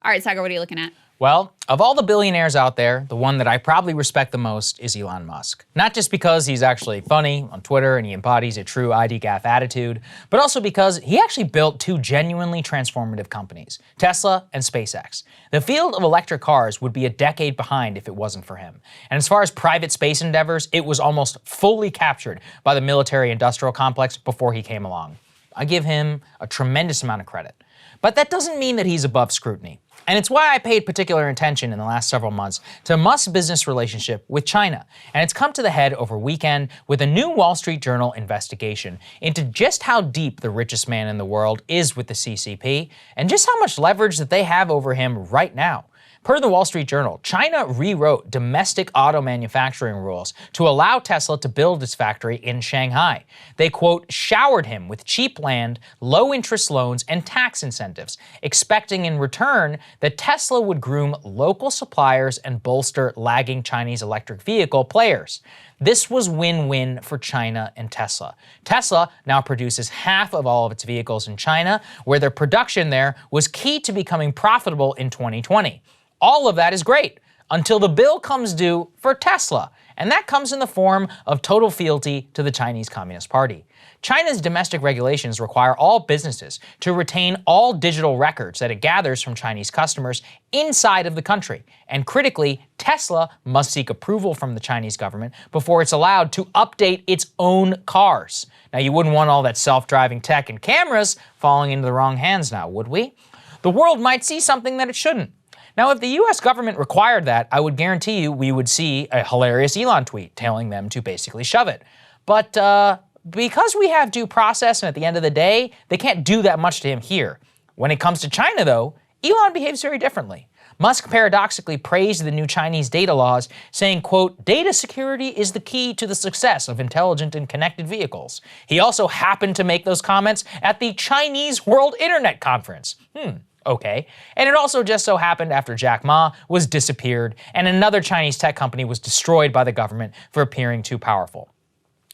All right, Saagar, what are you looking at? Well, of all the billionaires out there, the one that I probably respect the most is Elon Musk. Not just because he's actually funny on Twitter and he embodies a true IDGAF attitude, but also because he actually built two genuinely transformative companies, Tesla and SpaceX. The field of electric cars would be a decade behind if it wasn't for him. And as far as private space endeavors, it was almost fully captured by the military-industrial complex before he came along. I give him a tremendous amount of credit. But that doesn't mean that he's above scrutiny. And it's why I paid particular attention in the last several months to Musk's business relationship with China. And it's come to the head over weekend with a new Wall Street Journal investigation into just how deep the richest man in the world is with the CCP and just how much leverage that they have over him right now. Per the Wall Street Journal, China rewrote domestic auto manufacturing rules to allow Tesla to build its factory in Shanghai. They, quote, showered him with cheap land, low-interest loans, and tax incentives, expecting in return that Tesla would groom local suppliers and bolster lagging Chinese electric vehicle players. This was win-win for China and Tesla. Tesla now produces half of all of its vehicles in China, where their production there was key to becoming profitable in 2020. All of that is great until the bill comes due for Tesla, and that comes in the form of total fealty to the Chinese Communist Party. China's domestic regulations require all businesses to retain all digital records that it gathers from Chinese customers inside of the country. And critically, Tesla must seek approval from the Chinese government before it's allowed to update its own cars. Now, you wouldn't want all that self-driving tech and cameras falling into the wrong hands now, would we? The world might see something that it shouldn't. Now, if the US government required that, I would guarantee you we would see a hilarious Elon tweet telling them to basically shove it. But because we have due process and at the end of the day, they can't do that much to him here. When it comes to China, though, Elon behaves very differently. Musk paradoxically praised the new Chinese data laws, saying, quote, data security is the key to the success of intelligent and connected vehicles. He also happened to make those comments at the Chinese World Internet Conference. Okay. And it also just so happened after Jack Ma was disappeared and another Chinese tech company was destroyed by the government for appearing too powerful.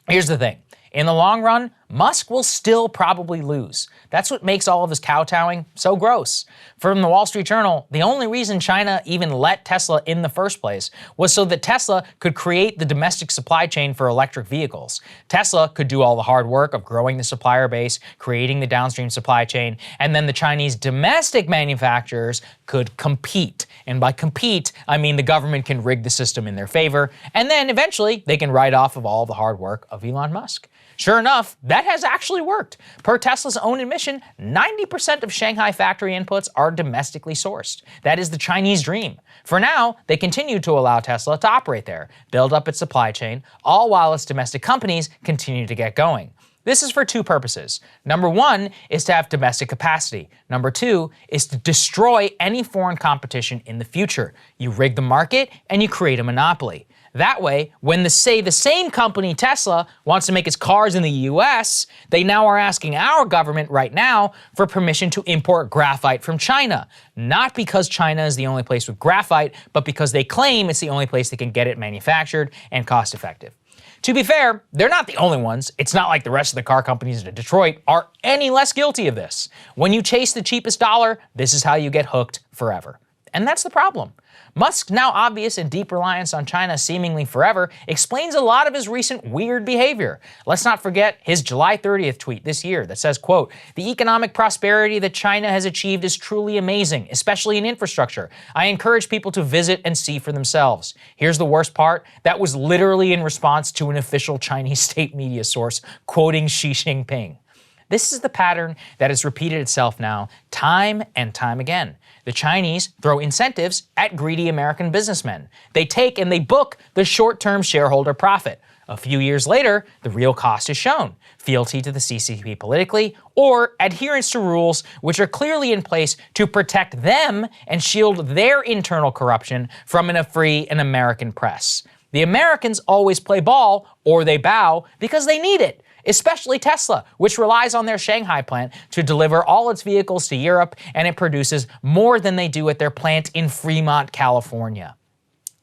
Here's the thing. In the long run, Musk will still probably lose. That's what makes all of his kowtowing so gross. From the Wall Street Journal, the only reason China even let Tesla in the first place was so that Tesla could create the domestic supply chain for electric vehicles. Tesla could do all the hard work of growing the supplier base, creating the downstream supply chain, and then the Chinese domestic manufacturers could compete. And by compete, I mean the government can rig the system in their favor, and then eventually they can write off of all the hard work of Elon Musk. Sure enough, that has actually worked. Per Tesla's own admission, 90% of Shanghai factory inputs are domestically sourced. That is the Chinese dream. For now, they continue to allow Tesla to operate there, build up its supply chain, all while its domestic companies continue to get going. This is for two purposes. Number one is to have domestic capacity. Number two is to destroy any foreign competition in the future. You rig the market and you create a monopoly. That way, when the same company, Tesla, wants to make its cars in the US, they now are asking our government right now for permission to import graphite from China. Not because China is the only place with graphite, but because they claim it's the only place they can get it manufactured and cost effective. To be fair, they're not the only ones. It's not like the rest of the car companies in Detroit are any less guilty of this. When you chase the cheapest dollar, this is how you get hooked forever. And that's the problem. Musk's now obvious and deep reliance on China seemingly forever explains a lot of his recent weird behavior. Let's not forget his July 30th tweet this year that says, quote, the economic prosperity that China has achieved is truly amazing, especially in infrastructure. I encourage people to visit and see for themselves. Here's the worst part. That was literally in response to an official Chinese state media source quoting Xi Jinping. This is the pattern that has repeated itself now time and time again. The Chinese throw incentives at greedy American businessmen. They take and they book the short-term shareholder profit. A few years later, the real cost is shown: fealty to the CCP politically, or adherence to rules which are clearly in place to protect them and shield their internal corruption from a free and American press. The Americans always play ball, or they bow, because they need it. Especially Tesla, which relies on their Shanghai plant to deliver all its vehicles to Europe, and it produces more than they do at their plant in Fremont, California.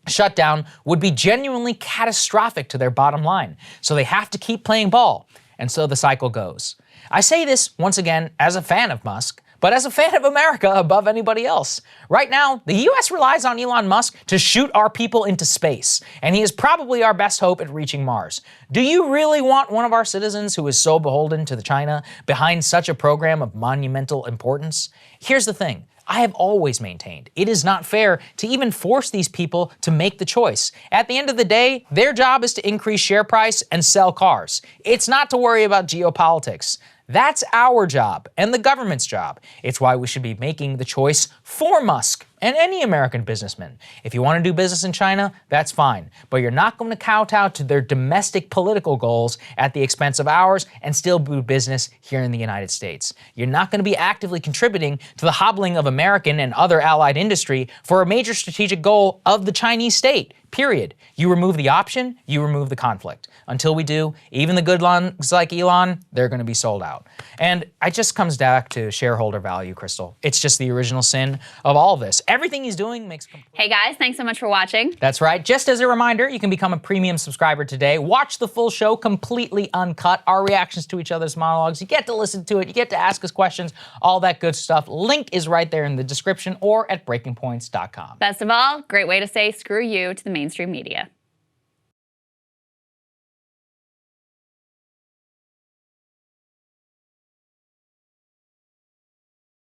Shutdown would be genuinely catastrophic to their bottom line, so they have to keep playing ball, and so the cycle goes. I say this once again as a fan of Musk, but as a fan of America above anybody else. Right now, the US relies on Elon Musk to shoot our people into space, and he is probably our best hope at reaching Mars. Do you really want one of our citizens who is so beholden to China behind such a program of monumental importance? Here's the thing. I have always maintained it is not fair to even force these people to make the choice. At the end of the day, their job is to increase share price and sell cars. It's not to worry about geopolitics. That's our job and the government's job. It's why we should be making the choice for Musk and any American businessman. If you want to do business in China, that's fine, but you're not going to kowtow to their domestic political goals at the expense of ours and still do business here in the United States. You're not going to be actively contributing to the hobbling of American and other allied industry for a major strategic goal of the Chinese state. Period. You remove the option, you remove the conflict. Until we do, even the good ones like Elon, they're going to be sold out. And it just comes back to shareholder value, Crystal. It's just the original sin of all of this. Everything he's doing makes complete. Hey guys, thanks so much for watching. That's right. Just as a reminder, you can become a premium subscriber today. Watch the full show completely uncut, our reactions to each other's monologues. You get to listen to it, you get to ask us questions, all that good stuff. Link is right there in the description or at breakingpoints.com. Best of all, great way to say screw you to the mainstream media.